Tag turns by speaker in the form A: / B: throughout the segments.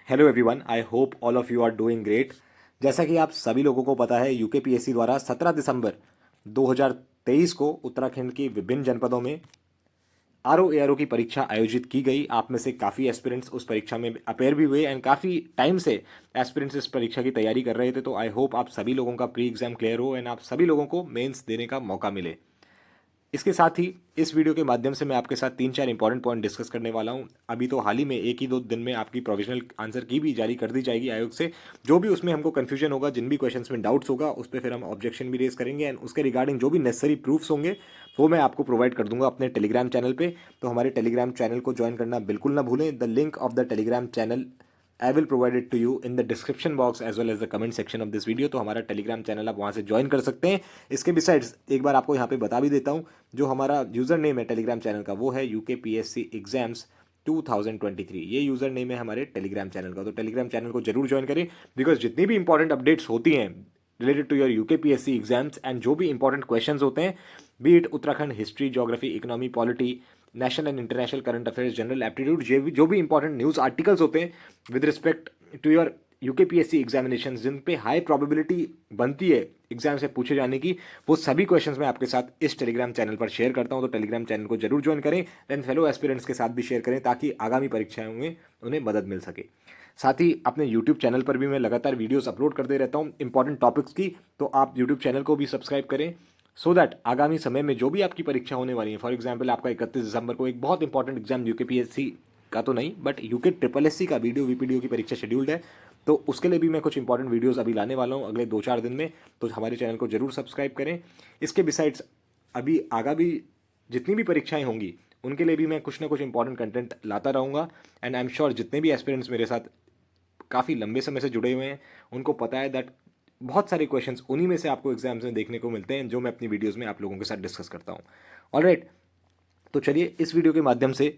A: Hello everyone, I hope all of you are doing great. जैसा कि आप सभी लोगों को पता है, यूकेपीएससी द्वारा 17 दिसंबर 2023 को उत्तराखंड के विभिन्न जनपदों में आरओ एआरओ की परीक्षा आयोजित की गई। आप में से काफ़ी एस्पिरेंट्स उस परीक्षा में अपेयर भी हुए एंड काफ़ी टाइम से एस्पिरेंट्स इस परीक्षा की तैयारी कर रहे थे। तो आई होप आप सभी लोगों का प्री एग्जाम क्लियर हो एंड आप सभी लोगों को मेंस देने का मौका मिले। इसके साथ ही इस वीडियो के माध्यम से मैं आपके साथ 3-4 इंपॉर्टेंट पॉइंट डिस्कस करने वाला हूं। अभी तो हाल ही में एक ही दो दिन में आपकी प्रोविजनल आंसर की भी जारी कर दी जाएगी आयोग से। जो भी उसमें हमको कंफ्यूजन होगा, जिन भी क्वेश्चंस में डाउट्स होगा, उस पर फिर हम ऑब्जेक्शन भी रेज करेंगे एंड उसके रिगार्डिंग जो भी नेसेसरी प्रूफ्स होंगे वो मैं आपको प्रोवाइड कर दूंगा अपने टेलीग्राम चैनल पे। तो हमारे टेलीग्राम चैनल को ज्वाइन करना बिल्कुल ना भूलें। The link of the Telegram channel I will provide it to you in the description box as well as the comment section of this video. तो हमारा टेलीग्राम चैनल आप वहाँ से ज्वाइन कर सकते हैं। इसके बिसाइड्स एक बार आपको यहाँ पे बता भी देता हूँ, जो हमारा यूज़र नेम है टेलीग्राम चैनल का वो है यूकेपीएससी एग्जाम्स 2023। ये यूज़र नेम है हमारे टेलीग्राम चैनल का। तो टेलीग्राम चैनल को जरूर ज्वाइन करें, बिकॉज जितनी भी इंपॉर्टेंट अपडेट्स होती हैं related to your UKPSC exams and जो भी इंपॉर्टेंट क्वेश्चंस होते हैं, be it Uttarakhand history, geography, economy, polity, national and international current affairs, general aptitude, जो भी इंपॉर्टेंट न्यूज़ आर्टिकल्स होते हैं with respect to your UKPSC examination, जिन पे हाई प्रोबेबिलिटी बनती है एग्जाम से पूछे जाने की, वो सभी क्वेश्चंस मैं आपके साथ इस टेलीग्राम चैनल पर शेयर करता हूं। तो टेलीग्राम चैनल को जरूर ज्वाइन करें एंड फेलो एस्पिरेंट्स के साथ भी शेयर करें ताकि आगामी परीक्षाओं में उन्हें मदद मिल सके। साथ ही अपने यूट्यूब चैनल पर भी मैं लगातार वीडियोस अपलोड करते रहता हूं इंपॉर्टेंट टॉपिक्स की। तो आप यूट्यूब चैनल को भी सब्सक्राइब करें सो दैट आगामी समय में जो भी आपकी परीक्षा होने वाली है, फॉर एग्जाम्पल आपका 31 दिसंबर को एक बहुत इंपॉर्टेंट एग्जाम यूकेपीएससी का तो नहीं but UK triple S C का वीडियो वीपीडीओ की परीक्षा शेड्यूल्ड है। तो उसके लिए भी मैं कुछ इंपॉर्टेंट वीडियोस अभी लाने वाला हूँ अगले 2-4 दिन में। तो हमारे चैनल को जरूर सब्सक्राइब करें। इसके बिसाइड्स अभी आगामी जितनी भी परीक्षाएं होंगी उनके लिए भी मैं कुछ ना कुछ इंपॉर्टेंट कंटेंट लाता रहूँगा एंड आई एम श्योर जितने भी एस्पिरेंट्स मेरे साथ काफ़ी लंबे समय से जुड़े हुए हैं उनको पता है दैट बहुत सारे क्वेश्चंस उन्हीं में से आपको एग्जाम्स में देखने को मिलते हैं जो मैं अपनी वीडियोस में आप लोगों के साथ डिस्कस करता हूँ। ऑलराइट, तो चलिए इस वीडियो के माध्यम से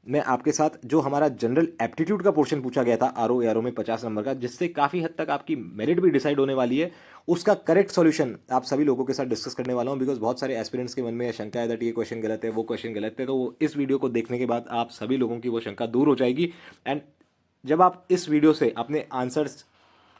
A: मैं आपके साथ जो हमारा जनरल एप्टीट्यूड का पोर्शन पूछा गया था R O A R O में 50 नंबर का, जिससे काफ़ी हद तक आपकी मेरिट भी डिसाइड होने वाली है, उसका करेक्ट सॉल्यूशन आप सभी लोगों के साथ डिस्कस करने वाला हूं। बिकॉज बहुत सारे एस्पिरेंट्स के मन में शंका है दैट ये क्वेश्चन गलत है, वो क्वेश्चन गलत है। तो इस वीडियो को देखने के बाद आप सभी लोगों की वो शंका दूर हो जाएगी एंड जब आप इस वीडियो से अपने आंसर्स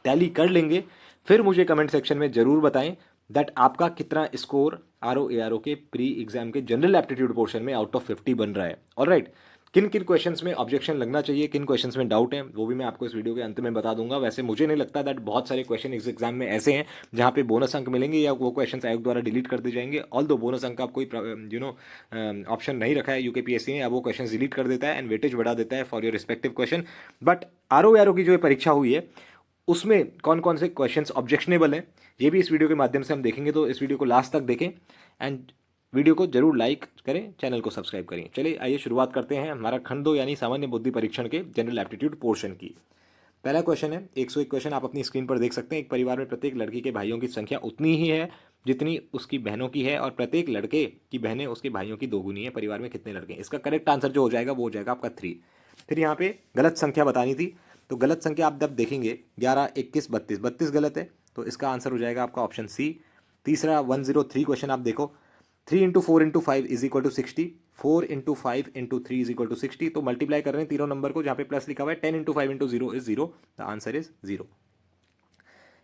A: टैली कर लेंगे फिर मुझे कमेंट सेक्शन में जरूर बताएं दैट आपका कितना स्कोर आर ओ के प्री एग्जाम के जनरल एप्टीट्यूड पोर्शन में आउट ऑफ 50 बन रहा है। ऑलराइट, किन किन क्वेश्चंस में ऑब्जेक्शन लगना चाहिए, किन क्वेश्चंस में डाउट है, वो भी मैं आपको इस वीडियो के अंत में बता दूंगा। वैसे मुझे नहीं लगता दैट बहुत सारे क्वेश्चन इस एग्जाम में ऐसे हैं जहां पे बोनस अंक मिलेंगे या वो क्वेश्चंस आयोग द्वारा डिलीट कर दिए जाएंगे। ऑल दो बोनस अंक का कोई ऑप्शन नहीं रखा है यूकेपीएससी ने, अब वो क्वेश्चन डिलीट कर देता है एंड वेटेज बढ़ा देता है for your respective question. But R O की जो परीक्षा हुई है उसमें कौन कौन से क्वेश्चंस ऑब्जेक्शनेबल हैं ये भी इस वीडियो के माध्यम से हम देखेंगे। तो इस वीडियो को लास्ट तक देखें एंड वीडियो को जरूर लाइक करें, चैनल को सब्सक्राइब करें। चलिए आइए शुरुआत करते हैं हमारा खंड 2 यानी सामान्य बुद्धि परीक्षण के जनरल एप्टीट्यूड पोर्शन की। पहला क्वेश्चन है 101 क्वेश्चन, आप अपनी स्क्रीन पर देख सकते हैं। एक परिवार में प्रत्येक लड़की के भाइयों की संख्या उतनी ही है जितनी उसकी बहनों की है और प्रत्येक लड़के की बहनें उसके भाइयों की दोगुनी है। परिवार में कितने लड़के हैं? इसका करेक्ट आंसर जो हो जाएगा वो हो जाएगा आपका 3। फिर यहाँ पे गलत संख्या बतानी थी, तो गलत संख्या आप जब देखेंगे 11, 21, 32, 32 गलत है, तो इसका आंसर हो जाएगा आपका ऑप्शन सी। तीसरा 103 क्वेश्चन आप देखो, 3 into 4 into 5 is equal to 60, 4 into 5 into 3 is equal to 60। तो मल्टीप्लाई कर रहे हैं तीनों नंबर को, जहाँ पे प्लस लिखा हुआ है। 10 into 5 into 0 is 0, the answer is 0।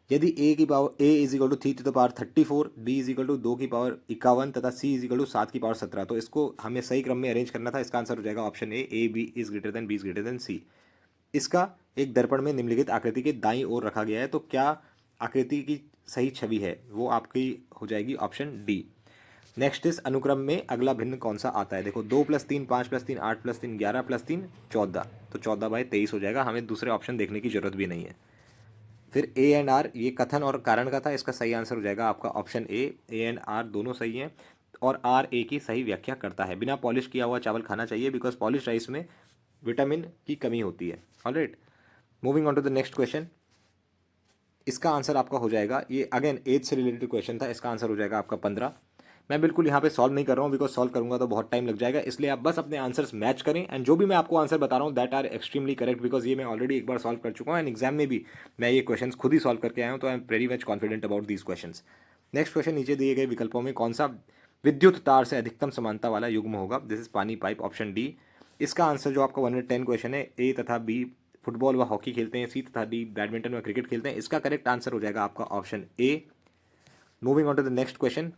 A: यदि a की power a is equal to 3 to the power 34, b is equal to 2 की पावर 51 तथा c इज इक्वल टू 7 की पावर 17, तो इसको हमें सही क्रम में अरेंज करना था। इसका आंसर हो जाएगा option A B is greater than B is greater than C. इसका एक दर्पण में निम्नलिखित आकृति के दाईं ओर रखा गया है, तो क्या आकृति की सही छवि है? वो आपकी हो जाएगी ऑप्शन डी। नेक्स्ट इस अनुक्रम में अगला भिन्न कौन सा आता है? देखो 2 + 3 5 + 3 8 + 3 11 + 3 14, तो 14/23 हो जाएगा। हमें दूसरे ऑप्शन देखने की जरूरत भी नहीं है। फिर ए एंड आर ये कथन और कारण का था, इसका सही आंसर हो जाएगा आपका ऑप्शन ए एंड आर दोनों सही हैं और आर ए की सही व्याख्या करता है। बिना पॉलिश किया हुआ चावल खाना चाहिए बिकॉज पॉलिश राइस में विटामिन की कमी होती है। Alright, moving on to the next question. इसका आंसर आपका हो जाएगा, ये अगेन एज से रिलेटेड क्वेश्चन था, इसका आंसर हो जाएगा आपका 15। मैं बिल्कुल यहाँ पे सॉल्व नहीं कर रहा हूँ बिकॉज सॉल्व करूंगा तो बहुत टाइम लग जाएगा, इसलिए आप बस अपने आंसर्स मैच करें एंड जो भी मैं आपको आंसर बता रहा हूँ that are extremely correct because ये मैं ऑलरेडी एक बार सॉल्व कर चुका हूँ एंड एग्जाम में भी मैं ये क्वेश्चन खुद ही सॉल्व करके आया हूँ। तो I am very much confident about these question. Next question, नीचे दिए गए विकल्पों में कौन सा विद्युत तार से अधिकतम समानता वाला युग्म होगा? दिस इज पानी पाइप, ऑप्शन डी। इसका आंसर जो आपका 110 क्वेश्चन है, ए तथा बी फुटबॉल व हॉकी खेलते हैं, सी तथा डी बैडमिंटन व क्रिकेट खेलते हैं। इसका करेक्ट आंसर हो जाएगा आपका option A. Moving on to the next question.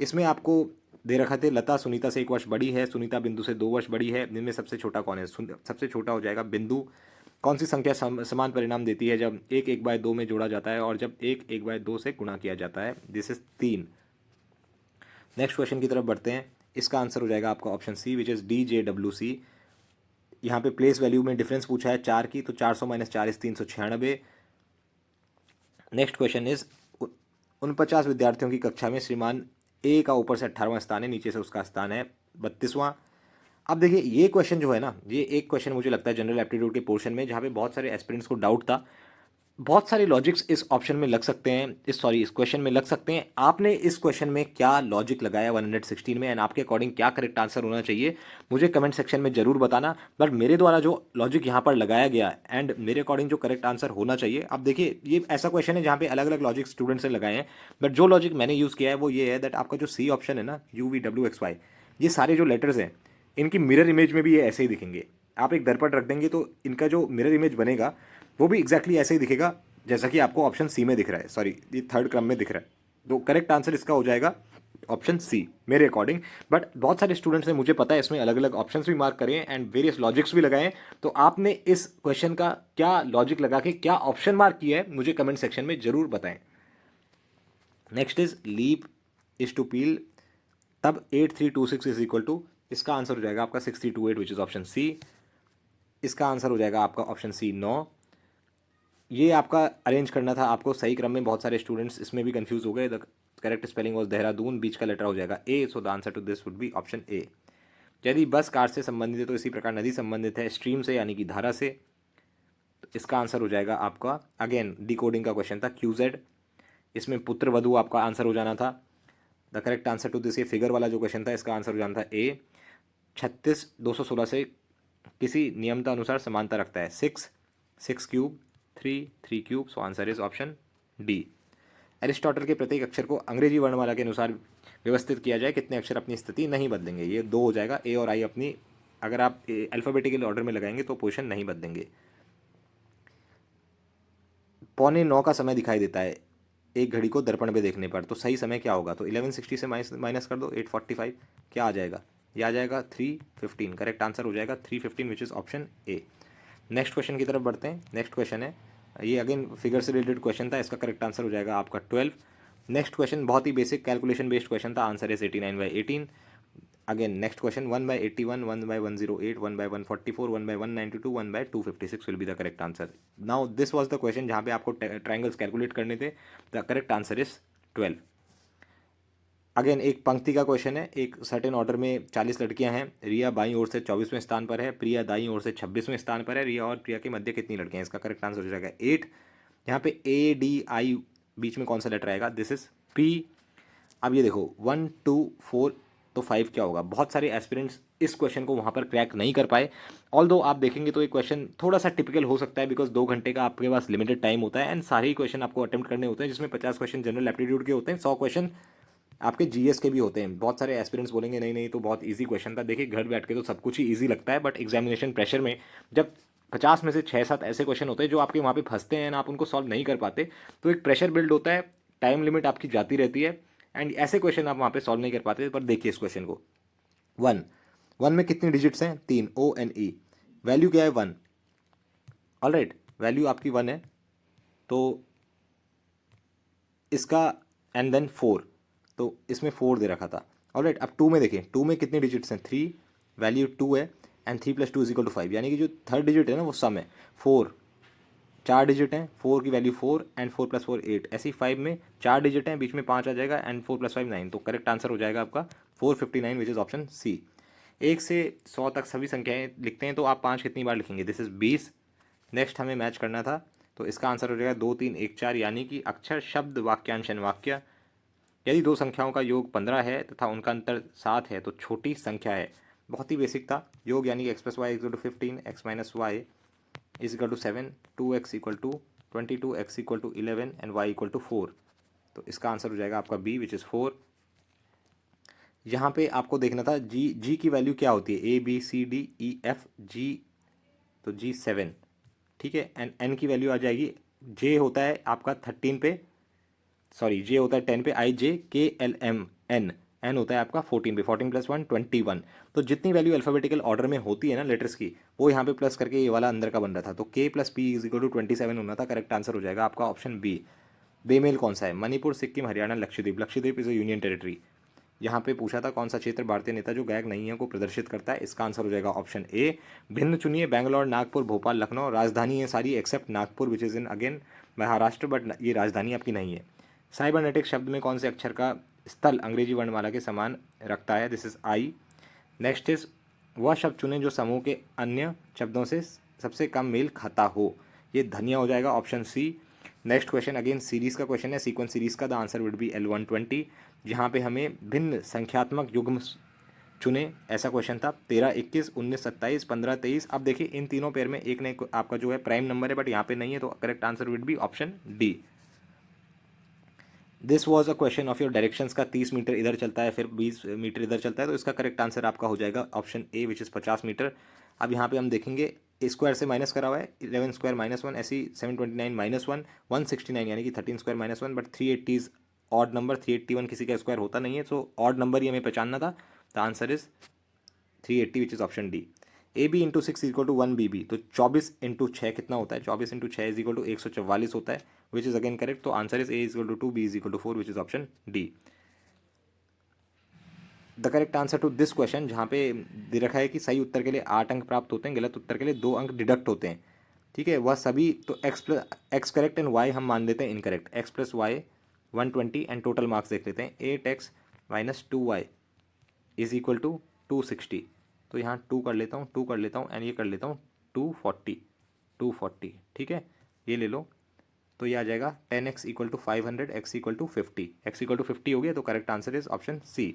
A: इसमें आपको दे रखा थे लता सुनीता से 1 वर्ष बड़ी है, सुनीता बिंदु से 2 वर्ष बड़ी है, इनमें सबसे छोटा कौन है? सबसे छोटा हो जाएगा बिंदु। कौन सी संख्या समान परिणाम देती है जब 1 1/2 में जोड़ा जाता है और जब 1 1/2 से गुणा किया जाता है? This is 3। नेक्स्ट क्वेश्चन की तरफ बढ़ते हैं। इसका आंसर हो जाएगा आपका option C which is DJWC। यहाँ पे प्लेस वैल्यू में डिफरेंस पूछा है 4 की, तो 400 - 4 इज 396। नेक्स्ट क्वेश्चन इज 49 विद्यार्थियों की कक्षा में श्रीमान ए का ऊपर से 18वां स्थान है, नीचे से उसका स्थान है 32वां। अब देखिए ये क्वेश्चन जो है ना, ये एक क्वेश्चन मुझे लगता है जनरल एप्टीट्यूड के पोर्शन में जहाँ पे बहुत सारे एस्पिरेंट्स को डाउट था। बहुत सारे लॉजिक्स इस ऑप्शन में लग सकते हैं, इस क्वेश्चन में लग सकते हैं। आपने इस क्वेश्चन में क्या लॉजिक लगाया 116 में, एंड आपके अकॉर्डिंग क्या करेक्ट आंसर होना चाहिए मुझे कमेंट सेक्शन में जरूर बताना। बट मेरे द्वारा जो लॉजिक यहाँ पर लगाया गया एंड मेरे अकॉर्डिंग जो करेक्ट आंसर होना चाहिए, अब देखिए ये ऐसा क्वेश्चन है जहाँ पे अलग अलग लॉजिक स्टूडेंट्स ने लगाए हैं, बट जो लॉजिक मैंने यूज़ किया है वो ये है दैट आपका जो सी ऑप्शन है ना, UVWXY, ये सारे जो लेटर्स हैं इनकी मिरर इमेज में भी ये ऐसे ही दिखेंगे। आप एक दर्पण रख देंगे तो इनका जो मिरर इमेज बनेगा वो भी एग्जैक्टली ऐसे ही दिखेगा जैसा कि आपको ऑप्शन सी में दिख रहा है, सॉरी ये थर्ड क्रम में दिख रहा है। तो करेक्ट आंसर इसका हो जाएगा ऑप्शन सी मेरे अकॉर्डिंग। बट बहुत सारे स्टूडेंट्स ने, मुझे पता है, इसमें अलग अलग ऑप्शंस भी मार्क करे हैं एंड वेरियस लॉजिक्स भी लगाए हैं। तो आपने इस क्वेश्चन का क्या लॉजिक लगा के क्या ऑप्शन मार्क किया है मुझे कमेंट सेक्शन में जरूर बताएं। Next is leap is to peel, तब 8326 इज इक्वल टू, इसका आंसर हो जाएगा आपका 6328 विच इज ऑप्शन सी। इसका आंसर हो जाएगा आपका ऑप्शन सी 9। ये आपका अरेंज करना था आपको सही क्रम में, बहुत सारे स्टूडेंट्स इसमें भी कंफ्यूज हो गए। The correct spelling was Dehradun, बीच का लेटर हो जाएगा A, so the answer to this would be option A. यदि बस कार से संबंधित है तो इसी प्रकार नदी संबंधित है स्ट्रीम से यानी कि धारा से, तो इसका आंसर हो जाएगा आपका, अगेन डिकोडिंग का क्वेश्चन था, QZ। इसमें पुत्र वधु आपका आंसर हो जाना था। The correct answer to this, ये फिगर वाला जो क्वेश्चन था इसका आंसर हो जाना था ए। 36 216 से किसी नियमता अनुसार समानता रखता है, 6 6 cube 3 3 cube, so answer is option D. Aristotle के प्रत्येक अक्षर को अंग्रेजी वर्णमाला के अनुसार व्यवस्थित किया जाए, कितने अक्षर अपनी स्थिति नहीं बदलेंगे? ये 2 हो जाएगा, ए और आई अपनी, अगर आप अल्फाबेटिकल ऑर्डर में लगाएंगे तो पोजीशन नहीं बदलेंगे। 8:45 का समय दिखाई देता है एक घड़ी को दर्पण पे देखने पर, तो सही समय क्या होगा? तो 1160 से माइनस कर दो 845, क्या आ जाएगा? ये आ जाएगा 3:15। करेक्ट आंसर हो जाएगा 3:15 which is option A. Next question की तरफ बढ़ते हैं। नेक्स्ट क्वेश्चन है, ये अगेन फिगर से रिलेटेड क्वेश्चन था, इसका करेक्ट आंसर हो जाएगा आपका 12। नेक्स्ट क्वेश्चन बहुत ही बेसिक कैलकुलेशन बेस्ड क्वेश्चन था, answer is 89/18। Again next question 1/81, 1/108, 1/144, 1/192, 1/256 will be the correct answer. Now this was the question जहाँ पे आपको ट्राइंगल्स कैलकुलेट करने थे। The correct answer is 12। Again एक पंक्ति का क्वेश्चन है, एक सर्टेन ऑर्डर में 40 लड़कियां हैं, रिया बाईं ओर से 24वें स्थान पर है, प्रिया दाईं ओर से 26वें स्थान पर है, रिया और प्रिया के मध्य कितनी लड़कियां हैं? इसका करेक्ट आंसर हो जाएगा 8। यहाँ पे ADI बीच में कौन सा लेटर आएगा? This is P। अब ये देखो 1 2 4 तो 5 क्या होगा? बहुत सारे एस्पिरेंट्स इस क्वेश्चन को वहाँ पर क्रैक नहीं कर पाए। ऑल्दो आप देखेंगे तो ये क्वेश्चन थोड़ा सा टिपिकल हो सकता है बिकॉज 2 घंटे का आपके पास लिमिटेड टाइम होता है एंड सारे ही क्वेश्चन आपको अटेम्प्ट करने होते हैं, जिसमें 50 क्वेश्चन जनरल एप्टीट्यूड के होते हैं, 100 क्वेश्चन आपके GS के भी होते हैं। बहुत सारे एस्पिरेंट्स बोलेंगे नहीं नहीं तो बहुत ईजी क्वेश्चन था। देखिए घर बैठ के तो सब कुछ ही ईजी लगता है, बट एग्जामिनेशन प्रेशर में जब 50 में से 6-7 ऐसे क्वेश्चन होते हैं जो आपके वहाँ पे फंसते हैं ना, आप उनको सॉल्व नहीं कर पाते, तो एक प्रेशर बिल्ड होता है, टाइम लिमिट आपकी जाती रहती है एंड ऐसे क्वेश्चन आप वहाँ पे सॉल्व नहीं कर पाते। पर देखिए इस क्वेश्चन को, 1 में कितनी डिजिट्स हैं? 3, ONE। वैल्यू क्या है? 1। ऑलराइट, वैल्यू आपकी 1 है, तो इसका एंड देन 4, तो इसमें 4 दे रखा था। ऑलराइट, अब 2 में देखें, 2 में कितनी डिजिट्स हैं? 3, वैल्यू 2 है एंड 3 + 2 = 5, यानी कि जो थर्ड डिजिट है ना वो सम है 4। 4 डिजिट हैं, 4 की वैल्यू 4 एंड 4 + 4 8, ऐसी 5 में 4 डिजिट हैं, बीच में 5 आ जाएगा एंड 4 + 5 9, तो करेक्ट आंसर हो जाएगा आपका 459 विच इज़ ऑप्शन सी। 1 से 100 तक सभी संख्याएं लिखते हैं तो आप 5 कितनी बार लिखेंगे? This is 20। नेक्स्ट हमें मैच करना था, तो इसका आंसर हो जाएगा 2 3 1 4, यानी कि अक्षर शब्द वाक्यांश वाक्य। यदि 2 संख्याओं का योग 15 है तथा उनका अंतर 7 है तो छोटी संख्या है। बहुत ही बेसिक था, योग यानी कि x + y = 15, x - y = 7, 2x = 22, x = 11 and y = 4, तो इसका आंसर हो जाएगा आपका बी विच इज़ 4। यहाँ पे आपको देखना था जी की वैल्यू क्या होती है? A B C D E F G, तो G 7, ठीक है। एंड एन की वैल्यू आ जाएगी, जे होता है आपका 13 पे, सॉरी जे होता है 10 पे, आई जे के एल एम एन, एन होता है आपका 14 पे, 14 + 1 21। तो जितनी वैल्यू अल्फाबेटिकल ऑर्डर में होती है ना लेटर्स की, वो यहाँ पे प्लस करके ये वाला अंदर का बन रहा था, तो के + पी = 27 होना था। करेक्ट आंसर हो जाएगा आपका ऑप्शन बी। बेमेल कौन सा है? Manipur, Sikkim, Haryana, Lakshadweep. Lakshadweep is a union territory. यहाँ पे पूछा था कौन सा क्षेत्र भारतीय नेता जो गायक नहीं है को प्रदर्शित करता है, इसका आंसर हो जाएगा ऑप्शन ए। भिन्न चुनिए, बैंगलोर, नागपुर, भोपाल, लखनऊ। राजधानी है सारी except Nagpur which is in again Maharashtra, but ये राजधानी आपकी नहीं है। साइबरनेटिक शब्द में कौन से अक्षर का स्थल अंग्रेजी वर्णमाला के समान रखता है? This is I. Next is वह शब्द चुने जो समूह के अन्य शब्दों से सबसे कम मेल खाता हो, ये धनिया हो जाएगा option C. Next question again series का क्वेश्चन है, सीक्वेंस सीरीज का। The answer would be L120, जहाँ पे हमें भिन्न संख्यात्मक युग्म चुने, ऐसा क्वेश्चन था। 13 21 19 27 15 23। अब देखिए इन तीनों पेयर में एक ने आपका जो है प्राइम नंबर है, बट यहाँ पे नहीं है, तो correct answer would be option D. This was a question of your directions का 30 मीटर इधर चलता है, फिर 20 मीटर इधर चलता है, तो इसका करेक्ट आंसर आपका हो जाएगा option A which is 50 metre. अब यहाँ पे हम देखेंगे स्क्वायर से माइनस करा हुआ है, 11 स्क्वायर -1, ऐसी 729 -1 169, यानी कि 13 square -1, but 380 is odd number, 381 किसी का स्क्वायर होता नहीं है, सो ऑड नंबर ही हमें पहचानना था। The answer is 380 which is option D. A B into 6 = 1 B B, तो 24 × 6 कितना होता है? 24 × 6 = 144 होता है, विच इज अगेन करेक्ट। तो answer is A = 2, B = 4, which is option D. The correct answer to this question, जहाँ पे दे रखा है कि सही उत्तर के लिए 8 अंक प्राप्त होते हैं, गलत उत्तर के लिए 2 अंक डिडक्ट होते हैं, ठीक है। वह सभी, तो एक्स करेक्ट एंड वाई हम मान लेते हैं incorrect. X + Y 120 and total marks देख लेते हैं। 8x - 2y = 260, तो यहाँ 2 कर लेता हूँ, 2 कर लेता हूँ, एंड ये कर लेता हूँ 240, ठीक है, ये ले लो। तो ये आ जाएगा 10x = 500, x = 50, x = 50 हो गया, तो correct answer is option C.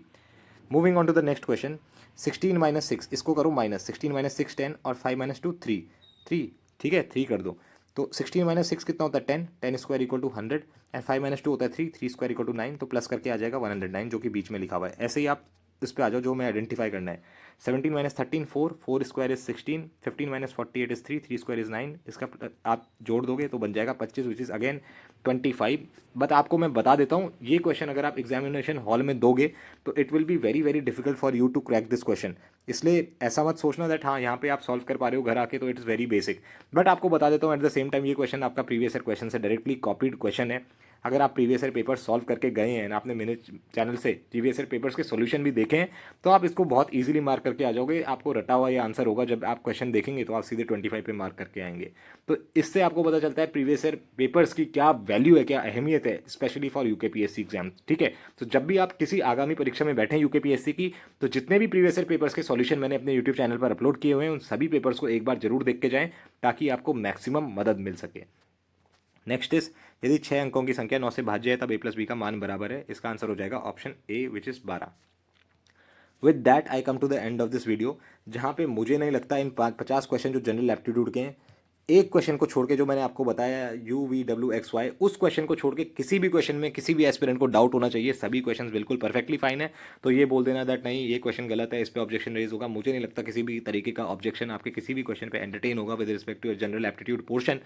A: Moving on to the next question. 16 - 6, इसको करो माइनस। 16 - 6 10, और 5 - 2 3, 3, ठीक है, 3 कर दो। तो 16 - 6 कितना होता है? 10, 10 स्क्वायर = 100, एंड 5 - 2 होता है 3, 3 स्क्वायर = 9, तो प्लस करके आ जाएगा 109, जो कि बीच में लिखा हुआ है। ऐसे ही आप इस पे आ जाओ जो मैं आइडेंटिफाई करना है। 17 - 13 4, 4 square is 16, 15 - 48 is 3, 3 square is 9, इसका आप जोड़ दोगे तो बन जाएगा 25, विच इज़ अगेन 25। बट आपको मैं बता देता हूँ, ये क्वेश्चन अगर आप एग्जामिनेशन हॉल में दोगे तो it will be very very difficult for you to crack this question. इसलिए ऐसा मत सोचना दैट हाँ यहाँ पे आप सॉल्व कर पा रहे हो घर आके, तो it is very basic. But आपको बता देता हूँ एट द सेम टाइम, ये क्वेश्चन आपका प्रीवियस ईयर क्वेश्चन से डायरेक्टली कॉपीड क्वेश्चन है। अगर आप प्रीवियस ईयर पेपर सॉल्व करके गए हैं, आपने मेरे चैनल से प्रीवियस ईयर पेपर्स के सॉल्यूशन भी देखे हैं, तो आप इसको बहुत इजीली मार्क करके आ जाओगे। आपको रटा हुआ ये आंसर होगा, जब आप क्वेश्चन देखेंगे तो आप सीधे 25 पे मार्क करके आएंगे। तो इससे आपको पता चलता है प्रीवियस ईयर पेपर्स की क्या वैल्यू है, क्या अहमियत है, स्पेशली फॉर यूकेपीएससी एग्जाम, ठीक है। तो जब भी आप किसी आगामी परीक्षा में बैठे यूकेपीएससी की, तो जितने भी प्रीवियस ईयर पेपर्स के सॉल्यूशन मैंने अपने यूट्यूब चैनल पर अपलोड किए हुए हैं, उन सभी पेपर्स को एक बार जरूर देख के जाएं, ताकि आपको मैक्सिमम मदद मिल सके। नेक्स्ट इज, यदि 6 अंकों की संख्या 9 से भाज्य है तब a + b का मान बराबर है, इसका आंसर हो जाएगा option A which is 12। With that I come to the end of this video, जहाँ पे मुझे नहीं लगता इन 50 क्वेश्चन जो जनरल एप्टीट्यूड के हैं, एक क्वेश्चन को छोड़ के जो मैंने आपको बताया UVWXY, उस क्वेश्चन को छोड़ के किसी भी क्वेश्चन में किसी भी एस्पिरेंट को डाउट होना चाहिए। सभी क्वेश्चंस बिल्कुल परफेक्टली फाइन है। तो ये बोल देना दैट नहीं ये क्वेश्चन गलत है, इस पर ऑब्जेक्शन रेज होगा, मुझे नहीं लगता किसी भी तरीके का ऑब्जेक्शन आपके किसी भी क्वेश्चन पे एंटरटेन होगा with respect to general aptitude portion.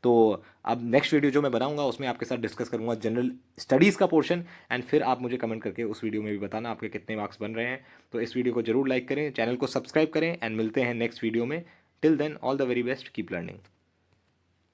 A: तो अब नेक्स्ट वीडियो जो मैं बनाऊंगा उसमें आपके साथ डिस्कस करूंगा जनरल स्टडीज़ का पोर्शन, एंड फिर आप मुझे कमेंट करके उस वीडियो में भी बताना आपके कितने मार्क्स बन रहे हैं। तो इस वीडियो को जरूर लाइक करें, चैनल को सब्सक्राइब करें, एंड मिलते हैं नेक्स्ट वीडियो में। Till then all the very best, keep learning.